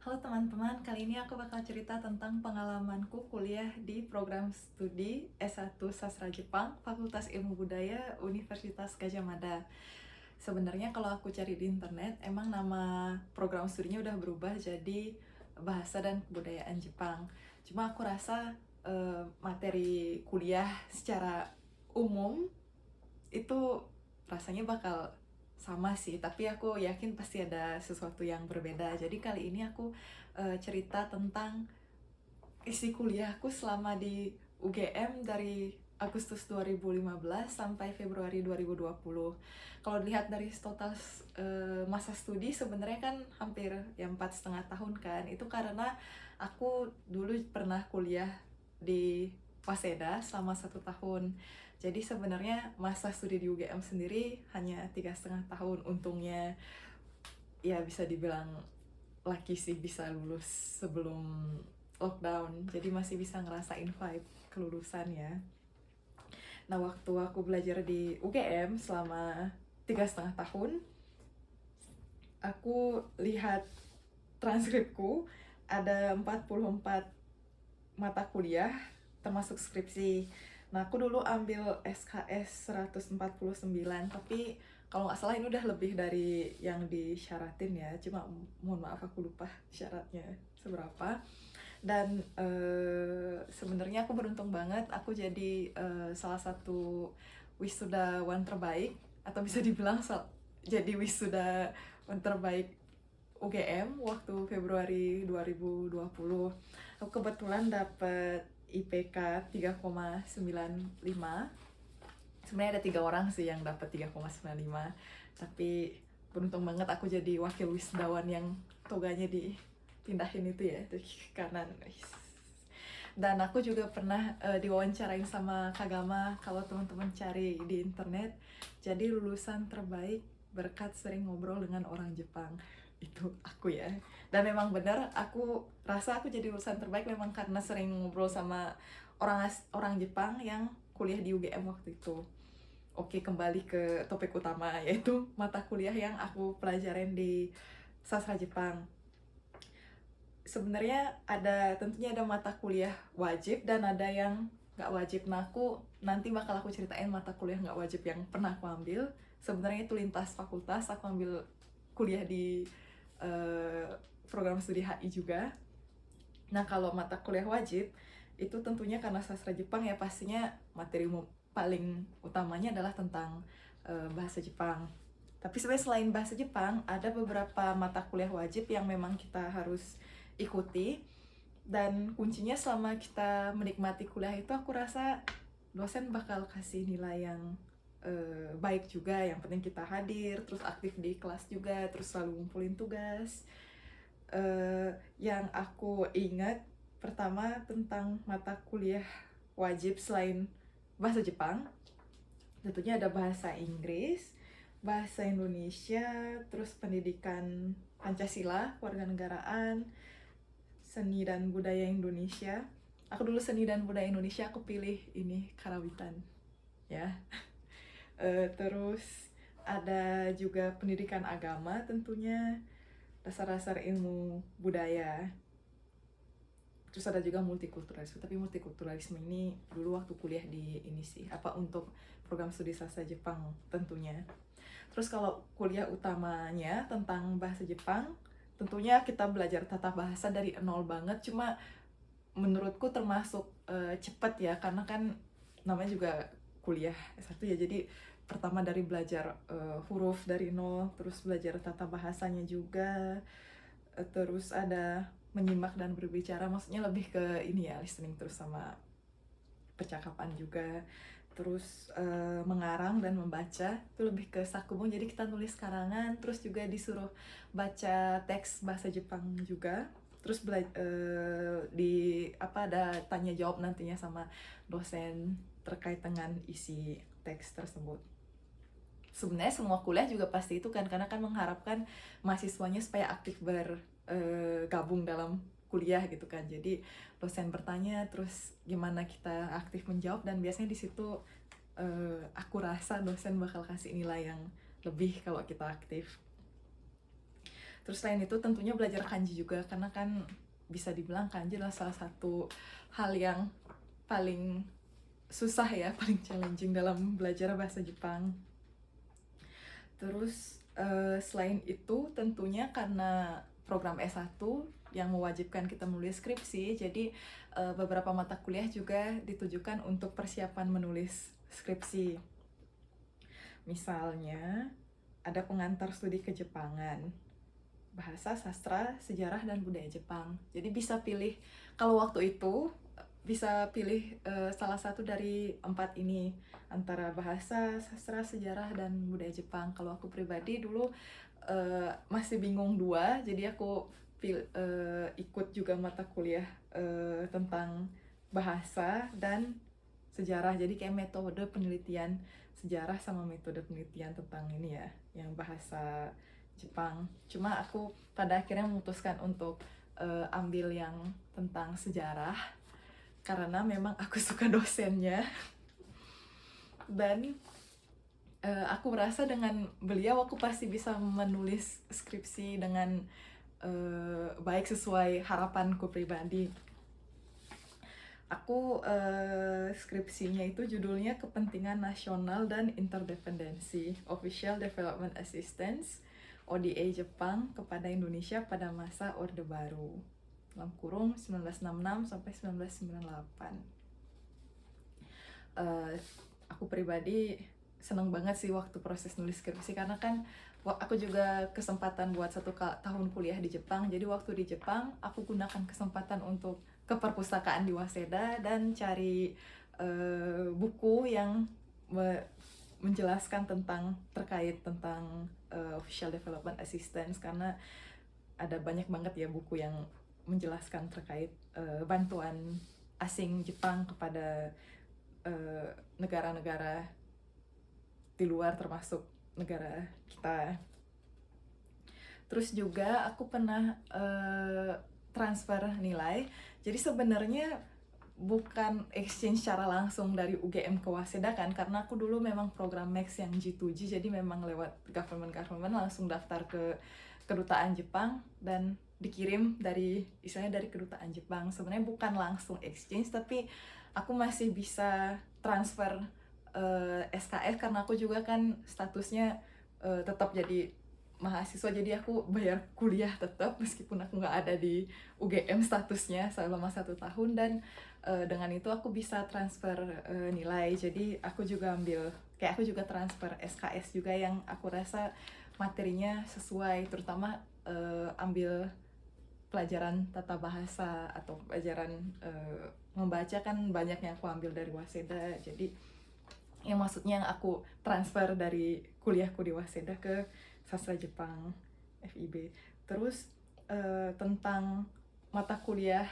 Halo teman-teman, kali ini aku bakal cerita tentang pengalamanku kuliah di program studi S1 Sastra Jepang, Fakultas Ilmu Budaya, Universitas Gadjah Mada. Sebenarnya kalau aku cari di internet, emang nama program studinya udah berubah jadi Bahasa dan Kebudayaan Jepang. Cuma aku rasa materi kuliah secara umum itu rasanya bakal sama sih, tapi aku yakin pasti ada sesuatu yang berbeda. Jadi kali ini aku cerita tentang isi kuliahku selama di UGM dari Agustus 2015 sampai Februari 2020. Kalau dilihat dari total masa studi sebenarnya kan hampir ya 4,5 tahun kan. Itu karena aku dulu pernah kuliah di Waseda selama 1 tahun. Jadi sebenarnya masa studi di UGM sendiri hanya 3,5 tahun. Untungnya ya bisa dibilang laki sih bisa lulus sebelum lockdown, jadi masih bisa ngerasain vibe kelulusan ya. Nah, waktu aku belajar di UGM selama 3,5 tahun, aku lihat transkripku ada 44 mata kuliah termasuk skripsi. Nah, aku dulu ambil SKS 149, tapi kalau nggak salah ini udah lebih dari yang disyaratin ya. Cuma mohon maaf aku lupa syaratnya seberapa. Dan sebenarnya aku beruntung banget, aku jadi salah satu wisudawan terbaik, atau bisa dibilang jadi wisudawan terbaik UGM waktu Februari 2020. Aku kebetulan dapet IPK 3,95. Sebenarnya ada 3 orang sih yang dapat 3,95, tapi beruntung banget aku jadi wakil wisudawan yang toganya dipindahin itu ya, dari kanan. Dan aku juga pernah diwawancarain sama Kagama, kalau teman-teman cari di internet, jadi lulusan terbaik berkat sering ngobrol dengan orang Jepang. Itu aku ya. Dan memang benar, aku rasa aku jadi lulusan terbaik memang karena sering ngobrol sama orang Jepang yang kuliah di UGM waktu itu. Oke, kembali ke topik utama, yaitu mata kuliah yang aku pelajarin di sastra Jepang. Sebenarnya tentunya ada mata kuliah wajib dan ada yang nggak wajib. Nah, nanti bakal aku ceritain mata kuliah nggak wajib yang pernah aku ambil. Sebenarnya itu lintas fakultas, aku ambil kuliah di program studi HI juga. Nah, kalau mata kuliah wajib, itu tentunya karena sastra Jepang ya pastinya materi paling utamanya adalah tentang bahasa Jepang. Tapi sebenarnya selain bahasa Jepang, ada beberapa mata kuliah wajib yang memang kita harus ikuti. Dan kuncinya selama kita menikmati kuliah itu, aku rasa dosen bakal kasih nilai yang baik juga. Yang penting kita hadir, terus aktif di kelas juga, terus selalu ngumpulin tugas. Yang aku ingat pertama tentang mata kuliah wajib selain bahasa Jepang, tentunya ada bahasa Inggris, bahasa Indonesia, terus pendidikan Pancasila, kewarganegaraan, seni dan budaya Indonesia. Aku dulu seni dan budaya Indonesia, aku pilih ini karawitan ya. Terus ada juga pendidikan agama tentunya, dasar-dasar ilmu budaya. Terus ada juga multikulturalisme, tapi multikulturalisme ini dulu waktu kuliah di ini sih, untuk program studi sastra Jepang tentunya. Terus kalau kuliah utamanya tentang bahasa Jepang, tentunya kita belajar tata bahasa dari nol banget, cuma menurutku termasuk cepet ya, karena kan namanya juga kuliah S1 ya, jadi pertama dari belajar huruf dari nol, terus belajar tata bahasanya juga, terus ada menyimak dan berbicara, maksudnya lebih ke ini ya, listening terus sama percakapan juga. Terus mengarang dan membaca itu lebih ke sakumo, jadi kita nulis karangan, terus juga disuruh baca teks bahasa Jepang juga. Terus ada tanya jawab nantinya sama dosen terkait dengan isi teks tersebut. Sebenarnya semua kuliah juga pasti itu kan, karena kan mengharapkan mahasiswanya supaya aktif bergabung dalam kuliah gitu kan. Jadi dosen bertanya, terus gimana kita aktif menjawab, dan biasanya di situ aku rasa dosen bakal kasih nilai yang lebih kalau kita aktif. Terus selain itu tentunya belajar kanji juga, karena kan bisa dibilang kanji adalah salah satu hal yang paling susah ya, paling challenging dalam belajar bahasa Jepang. Terus selain itu tentunya karena program S1 yang mewajibkan kita menulis skripsi, jadi beberapa mata kuliah juga ditujukan untuk persiapan menulis skripsi. Misalnya ada pengantar studi kejepangan, bahasa, sastra, sejarah, dan budaya Jepang. Jadi bisa pilih, kalau waktu itu bisa pilih salah satu dari 4 ini, antara bahasa, sastra, sejarah, dan budaya Jepang. Kalau aku pribadi dulu masih bingung 2, jadi aku ikut juga mata kuliah tentang bahasa dan sejarah. Jadi kayak metode penelitian sejarah sama metode penelitian tentang ini ya, yang bahasa Jepang. Cuma aku pada akhirnya memutuskan untuk ambil yang tentang sejarah karena memang aku suka dosennya. Dan aku merasa dengan beliau aku pasti bisa menulis skripsi dengan baik sesuai harapanku pribadi. Aku skripsinya itu judulnya Kepentingan Nasional dan Interdependensi, Official Development Assistance, ODA Jepang kepada Indonesia pada masa Orde Baru, dalam kurung 1966 sampai 1998. Aku pribadi seneng banget sih waktu proses nulis skripsi, karena kan aku juga kesempatan buat 1 tahun kuliah di Jepang. Jadi waktu di Jepang aku gunakan kesempatan untuk ke perpustakaan di Waseda dan cari buku yang menjelaskan terkait tentang Official Development Assistance, karena ada banyak banget ya buku yang menjelaskan terkait bantuan asing Jepang kepada negara-negara di luar, termasuk negara kita. Terus juga aku pernah transfer nilai. Jadi sebenarnya bukan exchange secara langsung dari UGM ke Waseda kan, karena aku dulu memang program Max yang G2G, jadi memang lewat government langsung daftar ke kedutaan Jepang dan dikirim istilahnya dari kedutaan Jepang. Sebenarnya bukan langsung exchange, tapi aku masih bisa transfer SKS karena aku juga kan statusnya tetap jadi mahasiswa, jadi aku bayar kuliah tetap meskipun aku nggak ada di UGM statusnya selama 1 tahun. Dan dengan itu aku bisa transfer nilai, jadi aku juga transfer SKS juga yang aku rasa materinya sesuai, terutama ambil pelajaran tata bahasa atau pelajaran membaca kan banyak yang aku ambil dari Waseda. Jadi yang maksudnya aku transfer dari kuliahku di Waseda ke Sastra Jepang FIB. Terus tentang mata kuliah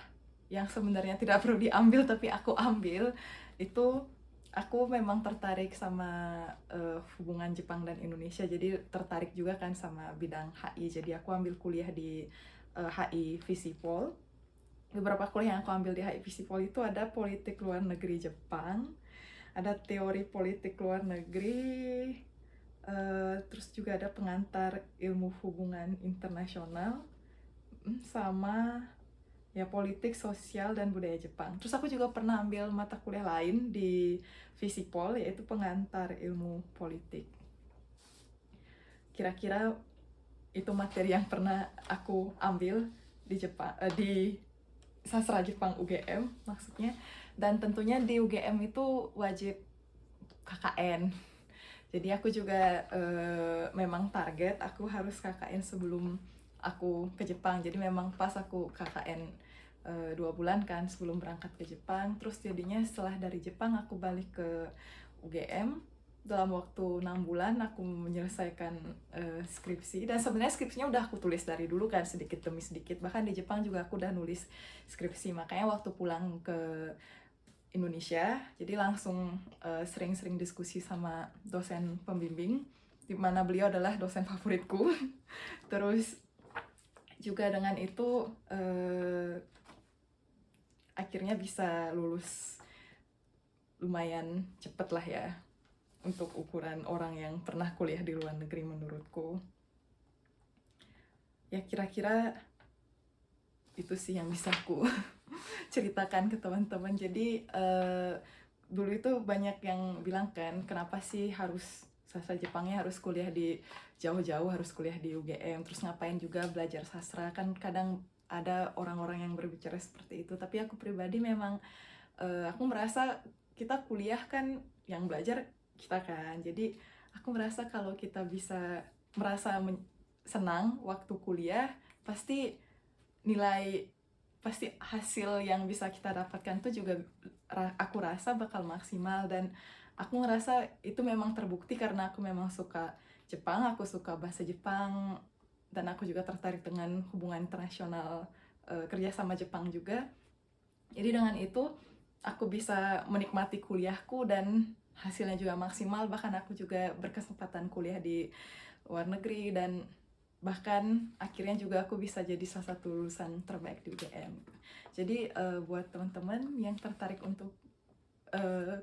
yang sebenarnya tidak perlu diambil tapi aku ambil, itu aku memang tertarik sama hubungan Jepang dan Indonesia, jadi tertarik juga kan sama bidang HI. Jadi aku ambil kuliah di HI Visipol. Beberapa kuliah yang aku ambil di HI Visipol itu ada politik luar negeri Jepang, ada teori politik luar negeri, terus juga ada pengantar ilmu hubungan internasional, sama ya politik, sosial, dan budaya Jepang. Terus aku juga pernah ambil mata kuliah lain di Visipol, yaitu pengantar ilmu politik. Kira-kira itu materi yang pernah aku ambil di Jepang, di Sastra Jepang UGM maksudnya. Dan tentunya di UGM itu wajib KKN. Jadi aku juga memang target aku harus KKN sebelum aku ke Jepang. Jadi memang pas aku KKN 2 bulan kan sebelum berangkat ke Jepang. Terus jadinya setelah dari Jepang aku balik ke UGM. Dalam waktu 6 bulan aku menyelesaikan skripsi. Dan sebenarnya skripsinya udah aku tulis dari dulu kan, sedikit demi sedikit. Bahkan di Jepang juga aku udah nulis skripsi. Makanya waktu pulang ke Indonesia, jadi langsung sering-sering diskusi sama dosen pembimbing, di mana beliau adalah dosen favoritku. Terus juga dengan itu akhirnya bisa lulus lumayan cepet lah ya, untuk ukuran orang yang pernah kuliah di luar negeri menurutku. Ya kira-kira itu sih yang bisa aku ceritakan ke teman-teman. Jadi dulu itu banyak yang bilang kan, kenapa sih harus sastra Jepangnya harus kuliah di jauh-jauh, harus kuliah di UGM, terus ngapain juga belajar sastra, kan kadang ada orang-orang yang berbicara seperti itu. Tapi aku pribadi memang aku merasa kita kuliah kan yang belajar kita kan, jadi aku merasa kalau kita bisa merasa senang waktu kuliah, pasti nilai pasti hasil yang bisa kita dapatkan tuh juga aku rasa bakal maksimal. Dan aku ngerasa itu memang terbukti karena aku memang suka Jepang, aku suka bahasa Jepang, dan aku juga tertarik dengan hubungan internasional, kerja sama Jepang juga. Jadi dengan itu aku bisa menikmati kuliahku dan hasilnya juga maksimal. Bahkan aku juga berkesempatan kuliah di luar negeri, dan bahkan akhirnya juga aku bisa jadi salah satu lulusan terbaik di UGM. Jadi buat teman-teman yang tertarik untuk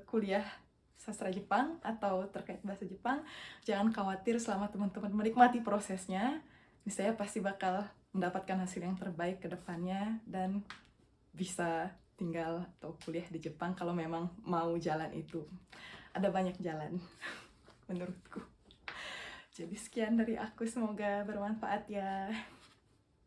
kuliah sastra Jepang atau terkait bahasa Jepang, jangan khawatir selama teman-teman menikmati prosesnya. Saya pasti bakal mendapatkan hasil yang terbaik ke depannya dan bisa tinggal atau kuliah di Jepang kalau memang mau jalan itu. Ada banyak jalan menurutku. Jadi sekian dari aku, semoga bermanfaat ya.